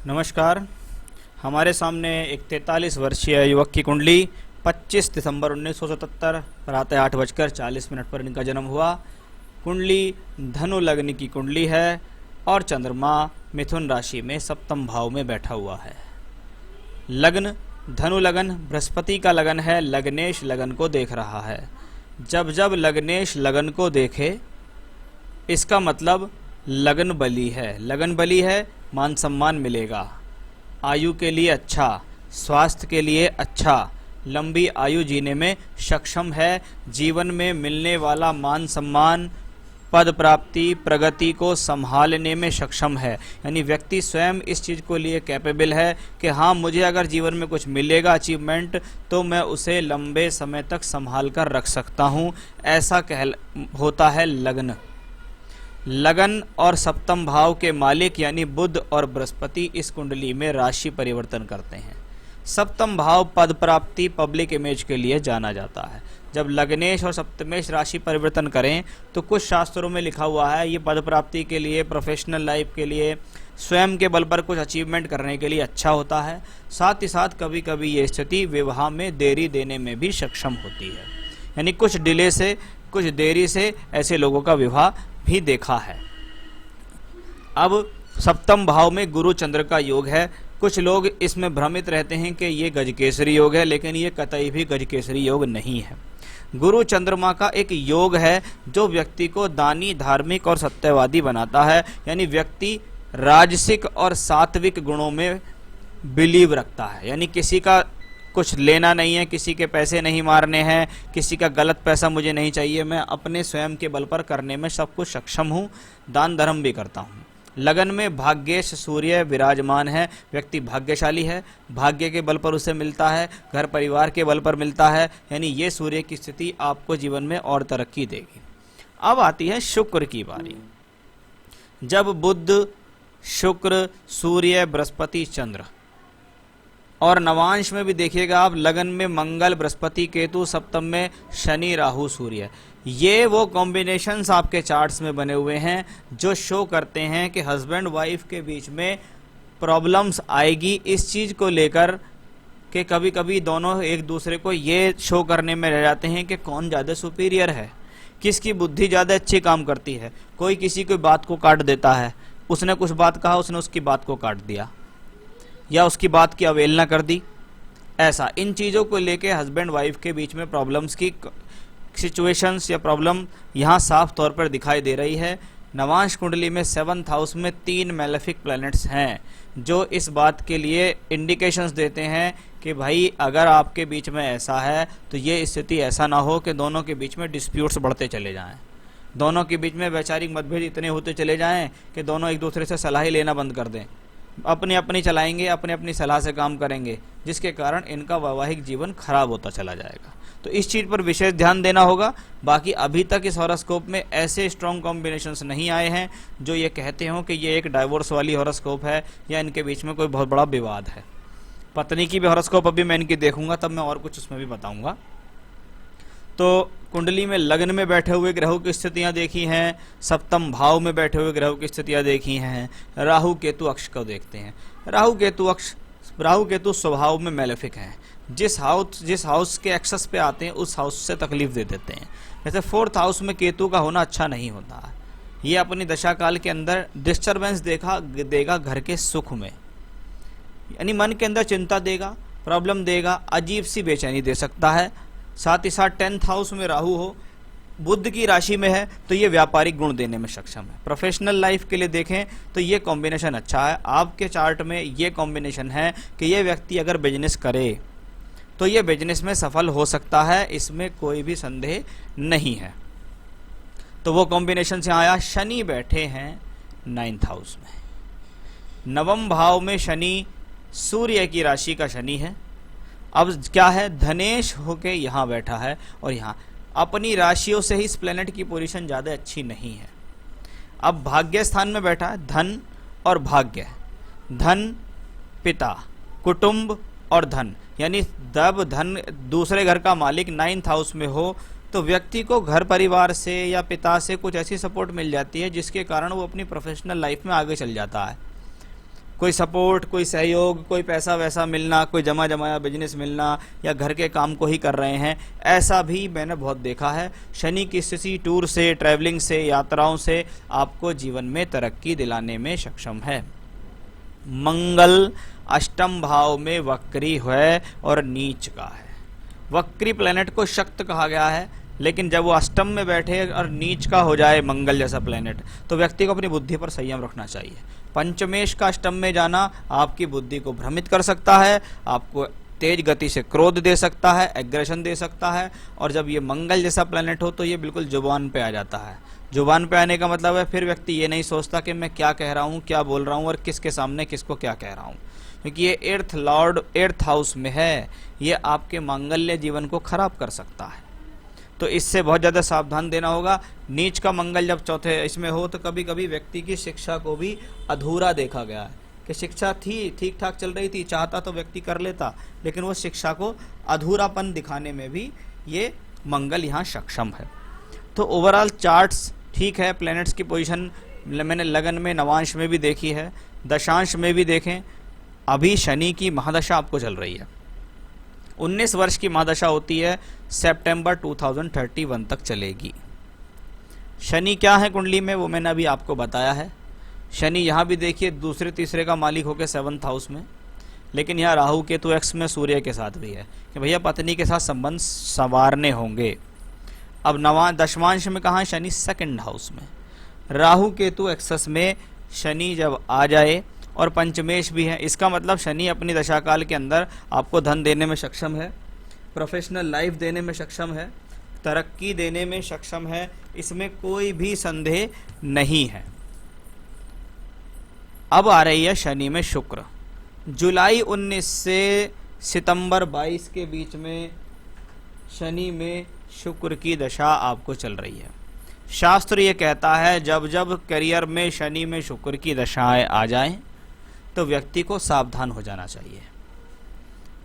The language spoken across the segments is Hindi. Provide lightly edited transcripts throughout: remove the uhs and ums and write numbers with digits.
नमस्कार। हमारे सामने एक 43 वर्षीय युवक की कुंडली 25 दिसंबर 1977 प्रातः 8:40 पर इनका जन्म हुआ। कुंडली धनु लग्न की कुंडली है और चंद्रमा मिथुन राशि में सप्तम भाव में बैठा हुआ है। लग्न धनु लगन बृहस्पति का लगन है, लग्नेश लगन को देख रहा है। जब जब लग्नेश लगन को देखे इसका मतलब लगन बली है। लगन बली है, मान सम्मान मिलेगा, आयु के लिए अच्छा, स्वास्थ्य के लिए अच्छा, लंबी आयु जीने में सक्षम है, जीवन में मिलने वाला मान सम्मान, पद प्राप्ति, प्रगति को संभालने में सक्षम है। यानी व्यक्ति स्वयं इस चीज़ को लिए कैपेबल है कि हाँ, मुझे अगर जीवन में कुछ मिलेगा अचीवमेंट तो मैं उसे लंबे समय तक संभाल कर रख सकता हूँ। ऐसा होता है लग्न। लगन और सप्तम भाव के मालिक यानी बुध और बृहस्पति इस कुंडली में राशि परिवर्तन करते हैं। सप्तम भाव पद प्राप्ति, पब्लिक इमेज के लिए जाना जाता है। जब लग्नेश और सप्तमेश राशि परिवर्तन करें तो कुछ शास्त्रों में लिखा हुआ है ये पद प्राप्ति के लिए, प्रोफेशनल लाइफ के लिए, स्वयं के बल पर कुछ अचीवमेंट करने के लिए अच्छा होता है। साथ ही साथ कभी कभी ये स्थिति विवाह में देरी देने में भी सक्षम होती है। यानी कुछ डिले से, कुछ देरी से ऐसे लोगों का विवाह भी देखा है। अब सप्तम भाव में गुरु चंद्र का योग है। कुछ लोग इसमें भ्रमित रहते हैं कि ये गजकेसरी योग है, लेकिन ये कतई भी गजकेसरी योग नहीं है। गुरु चंद्रमा का एक योग है जो व्यक्ति को दानी, धार्मिक और सत्यवादी बनाता है। यानी व्यक्ति राजसिक और सात्विक गुणों में बिलीव रखता है। यानी किसी का कुछ लेना नहीं है, किसी के पैसे नहीं मारने हैं, किसी का गलत पैसा मुझे नहीं चाहिए, मैं अपने स्वयं के बल पर करने में सब कुछ सक्षम हूँ, दान धर्म भी करता हूँ। लगन में भाग्येश सूर्य विराजमान है, व्यक्ति भाग्यशाली है, भाग्य के बल पर उसे मिलता है, घर परिवार के बल पर मिलता है। यानी ये सूर्य की स्थिति आपको जीवन में और तरक्की देगी। अब आती है शुक्र की बारी। जब बुध, शुक्र, सूर्य, बृहस्पति, चंद्र और नवांश में भी देखिएगा आप, लगन में मंगल, बृहस्पति, केतु, सप्तम में शनि, राहु, सूर्य, ये वो कॉम्बिनेशंस आपके चार्ट्स में बने हुए हैं जो शो करते हैं कि हस्बैंड वाइफ के बीच में प्रॉब्लम्स आएगी इस चीज़ को लेकर कि कभी कभी दोनों एक दूसरे को ये शो करने में रह जाते हैं कि कौन ज़्यादा सुपीरियर है, किसकी बुद्धि ज़्यादा अच्छी काम करती है। कोई किसी की बात को काट देता है, उसने कुछ बात कहा, उसने उसकी बात को काट दिया या उसकी बात की अवहेलना कर दी। ऐसा इन चीज़ों को लेके हस्बैंड वाइफ के बीच में प्रॉब्लम्स की सिचुएशंस या प्रॉब्लम यहाँ साफ तौर पर दिखाई दे रही है। नवांश कुंडली में 7th हाउस में 3 मैलेफिक प्लैनेट्स हैं जो इस बात के लिए इंडिकेशंस देते हैं कि भाई अगर आपके बीच में ऐसा है तो ये स्थिति ऐसा ना हो कि दोनों के बीच में डिस्प्यूट्स बढ़ते चले जाएं, दोनों के बीच में वैचारिक मतभेद इतने होते चले जाएं कि दोनों एक दूसरे से सलाह लेना बंद कर दें, अपनी अपनी चलाएंगे, अपनी अपनी सलाह से काम करेंगे, जिसके कारण इनका वैवाहिक जीवन खराब होता चला जाएगा। तो इस चीज़ पर विशेष ध्यान देना होगा। बाकी अभी तक इस हॉरोस्कोप में ऐसे स्ट्रॉन्ग कॉम्बिनेशंस नहीं आए हैं जो ये कहते हों कि ये एक डाइवोर्स वाली हॉरोस्कोप है या इनके बीच में कोई बहुत बड़ा विवाद है। पत्नी की भी हॉरोस्कोप अभी मैं इनकी देखूंगा, तब मैं और कुछ उसमें भी बताऊंगा। तो कुंडली में लग्न में बैठे हुए ग्रहों की स्थितियां देखी हैं, सप्तम भाव में बैठे हुए ग्रहों की स्थितियां देखी हैं, राहु केतु अक्ष को देखते हैं। राहु केतु स्वभाव में मैलेफिक हैं। जिस हाउस के एक्सेस पे आते हैं उस हाउस से तकलीफ दे देते हैं। जैसे 4th हाउस में केतु का होना अच्छा नहीं होता है। ये अपनी दशा काल के अंदर डिस्टर्बेंस देगा घर के सुख में, यानी मन के अंदर चिंता देगा, प्रॉब्लम देगा, अजीब सी बेचैनी दे सकता है। साथ ही साथ 10th हाउस में राहु हो, बुध की राशि में है तो ये व्यापारिक गुण देने में सक्षम है। प्रोफेशनल लाइफ के लिए देखें तो ये कॉम्बिनेशन अच्छा है। आपके चार्ट में ये कॉम्बिनेशन है कि ये व्यक्ति अगर बिजनेस करे तो ये बिजनेस में सफल हो सकता है, इसमें कोई भी संदेह नहीं है। तो वो कॉम्बिनेशन से आया। शनि बैठे हैं 9th हाउस में। नवम भाव में शनि सूर्य की राशि का शनि है। अब क्या है, धनेश होके यहाँ बैठा है और यहाँ अपनी राशियों से ही इस प्लेनेट की पोजीशन ज़्यादा अच्छी नहीं है। अब भाग्य स्थान में बैठा है, धन और भाग्य, धन, पिता, कुटुंब और धन, यानी जब धन दूसरे घर का मालिक 9th हाउस में हो तो व्यक्ति को घर परिवार से या पिता से कुछ ऐसी सपोर्ट मिल जाती है जिसके कारण वो अपनी प्रोफेशनल लाइफ में आगे चल जाता है। कोई सपोर्ट, कोई सहयोग, कोई पैसा वैसा मिलना, कोई जमा जमाया बिजनेस मिलना, या घर के काम को ही कर रहे हैं, ऐसा भी मैंने बहुत देखा है। शनि की स्थिति टूर से, ट्रैवलिंग से, यात्राओं से आपको जीवन में तरक्की दिलाने में सक्षम है। मंगल अष्टम भाव में वक्री है और नीच का है। वक्री प्लेनेट को शक्त कहा गया है, लेकिन जब वो अष्टम में बैठे और नीच का हो जाए मंगल जैसा प्लेनेट, तो व्यक्ति को अपनी बुद्धि पर संयम रखना चाहिए। पंचमेश का अष्टम में जाना आपकी बुद्धि को भ्रमित कर सकता है, आपको तेज गति से क्रोध दे सकता है, एग्रेशन दे सकता है, और जब ये मंगल जैसा प्लेनेट हो तो ये बिल्कुल जुबान पे आ जाता है। जुबान पे आने का मतलब है फिर व्यक्ति ये नहीं सोचता कि मैं क्या कह रहा हूँ, क्या बोल रहा हूँ और किसके सामने किसको क्या कह रहा हूँ, क्योंकि ये एर्थ लॉर्ड एर्थ हाउस में है, ये आपके मांगल्य जीवन को खराब कर सकता है। तो इससे बहुत ज़्यादा सावधान देना होगा। नीच का मंगल जब चौथे इसमें हो तो कभी कभी व्यक्ति की शिक्षा को भी अधूरा देखा गया है कि शिक्षा थी, ठीक ठाक चल रही थी, चाहता तो व्यक्ति कर लेता, लेकिन वो शिक्षा को अधूरापन दिखाने में भी ये मंगल यहाँ सक्षम है। तो ओवरऑल चार्ट्स ठीक है, प्लैनेट्स की पोजीशन मैंने लगन में, नवांश में भी देखी है, दशांश में भी देखें। अभी शनि की महादशा आपको चल रही है, 19 वर्ष की महादशा होती है, सितंबर 2031 तक चलेगी। शनि क्या है कुंडली में वो मैंने अभी आपको बताया है। शनि यहाँ भी देखिए दूसरे तीसरे का मालिक होकर 7th हाउस में, लेकिन यहाँ राहु केतु एक्स में सूर्य के साथ भी है कि भैया पत्नी के साथ संबंध संवारने होंगे। अब दशमांश में कहाँ, शनि 2nd हाउस में, राहु केतु एक्सेस में शनि जब आ जाए और पंचमेश भी है, इसका मतलब शनि अपनी दशा काल के अंदर आपको धन देने में सक्षम है, प्रोफेशनल लाइफ देने में सक्षम है, तरक्की देने में सक्षम है, इसमें कोई भी संदेह नहीं है। अब आ रही है शनि में शुक्र। जुलाई 19 से सितंबर 22 के बीच में शनि में शुक्र की दशा आपको चल रही है। शास्त्र ये कहता है जब जब करियर में शनि में शुक्र की दशाएं आ जाएं तो व्यक्ति को सावधान हो जाना चाहिए,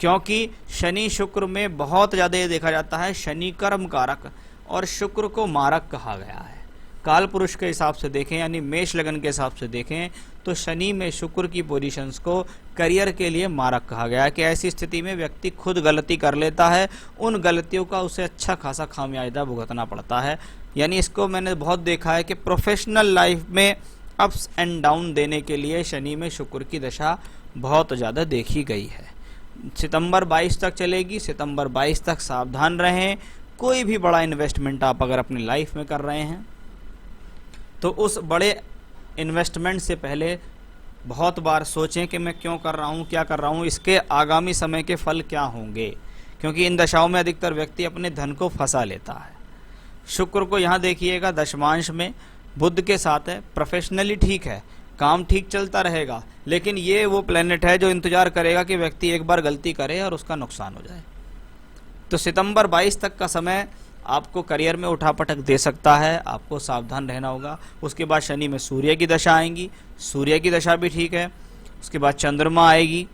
क्योंकि शनि शुक्र में बहुत ज़्यादा ये देखा जाता है शनि कर्म कारक और शुक्र को मारक कहा गया है। काल पुरुष के हिसाब से देखें यानी मेष लगन के हिसाब से देखें तो शनि में शुक्र की पोजीशंस को करियर के लिए मारक कहा गया है कि ऐसी स्थिति में व्यक्ति खुद गलती कर लेता है, उन गलतियों का उसे अच्छा खासा खामियाजा भुगतना पड़ता है। यानी इसको मैंने बहुत देखा है कि प्रोफेशनल लाइफ में अप्स एंड डाउन देने के लिए शनि में शुक्र की दशा बहुत ज़्यादा देखी गई है। सितंबर 22 तक चलेगी, सितंबर 22 तक सावधान रहें। कोई भी बड़ा इन्वेस्टमेंट आप अगर अपनी लाइफ में कर रहे हैं तो उस बड़े इन्वेस्टमेंट से पहले बहुत बार सोचें कि मैं क्यों कर रहा हूँ, क्या कर रहा हूँ, इसके आगामी समय के फल क्या होंगे, क्योंकि इन दशाओं में अधिकतर व्यक्ति अपने धन को फंसा लेता है। शुक्र को यहाँ देखिएगा दशमांश में बुध के साथ है, प्रोफेशनली ठीक है, काम ठीक चलता रहेगा, लेकिन ये वो प्लेनेट है जो इंतजार करेगा कि व्यक्ति एक बार गलती करे और उसका नुकसान हो जाए। तो सितंबर 22 तक का समय आपको करियर में उठापटक दे सकता है, आपको सावधान रहना होगा। उसके बाद शनि में सूर्य की दशा आएंगी, सूर्य की दशा भी ठीक है। उसके बाद चंद्रमा आएगी,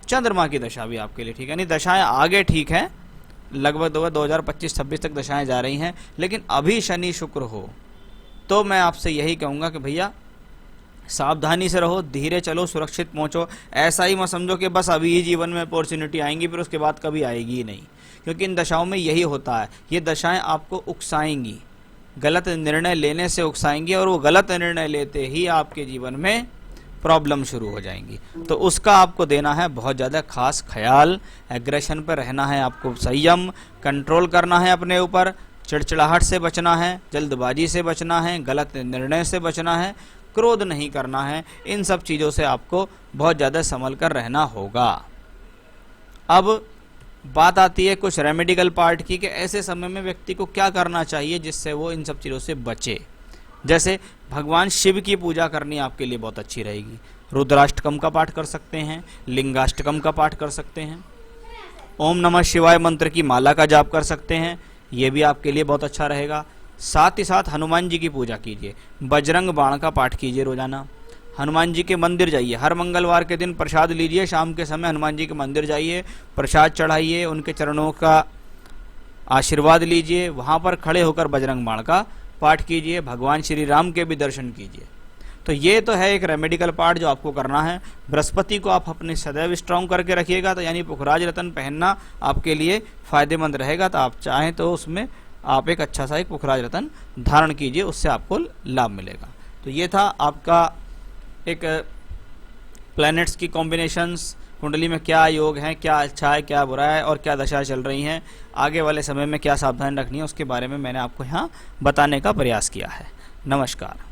चंद्रमा की दशा भी आपके लिए ठीक है, यानी दशाएं आगे ठीक हैं, लगभग 2025-26 तक दशाएं जा रही हैं। लेकिन अभी शनि शुक्र हो तो मैं आपसे यही कहूँगा कि भैया सावधानी से रहो, धीरे चलो, सुरक्षित पहुँचो। ऐसा ही मत समझो कि बस अभी ही जीवन में अपॉर्चुनिटी आएंगी फिर उसके बाद कभी आएगी ही नहीं, क्योंकि इन दशाओं में यही होता है। ये दशाएं आपको उकसाएंगी, गलत निर्णय लेने से उकसाएंगी और वो गलत निर्णय लेते ही आपके जीवन में प्रॉब्लम शुरू हो जाएंगी। तो उसका आपको देना है बहुत ज़्यादा खास ख्याल। एग्रेशन पर रहना है आपको, संयम कंट्रोल करना है अपने ऊपर, चिड़चिड़ाहट से बचना है, जल्दबाजी से बचना है, गलत निर्णय से बचना है, क्रोध नहीं करना है। इन सब चीज़ों से आपको बहुत ज़्यादा संभल कर रहना होगा। अब बात आती है कुछ रेमेडिकल पार्ट की कि ऐसे समय में व्यक्ति को क्या करना चाहिए जिससे वो इन सब चीज़ों से बचे। जैसे भगवान शिव की पूजा करनी आपके लिए बहुत अच्छी रहेगी। रुद्राष्टकम का पाठ कर सकते हैं, लिंगाष्टकम का पाठ कर सकते हैं, ओम नमः शिवाय मंत्र की माला का जाप कर सकते हैं, ये भी आपके लिए बहुत अच्छा रहेगा। साथ ही साथ हनुमान जी की पूजा कीजिए, बजरंग बाण का पाठ कीजिए रोजाना, हनुमान जी के मंदिर जाइए, हर मंगलवार के दिन प्रसाद लीजिए, शाम के समय हनुमान जी के मंदिर जाइए, प्रसाद चढ़ाइए, उनके चरणों का आशीर्वाद लीजिए, वहाँ पर खड़े होकर बजरंग बाण का पाठ कीजिए, भगवान श्री राम के भी दर्शन कीजिए। तो ये तो है एक रेमेडिकल पार्ट जो आपको करना है। बृहस्पति को आप अपने सदैव स्ट्रांग करके रखिएगा, तो यानी पुखराज रत्न पहनना आपके लिए फायदेमंद रहेगा। तो आप चाहें तो उसमें आप एक अच्छा सा एक पुखराज रत्न धारण कीजिए, उससे आपको लाभ मिलेगा। तो ये था आपका एक प्लैनेट्स की कॉम्बिनेशंस, कुंडली में क्या योग है, क्या अच्छा है, क्या बुरा है और क्या दशा चल रही हैं, आगे वाले समय में क्या सावधानी रखनी है, उसके बारे में मैंने आपको यहाँ बताने का प्रयास किया है। नमस्कार।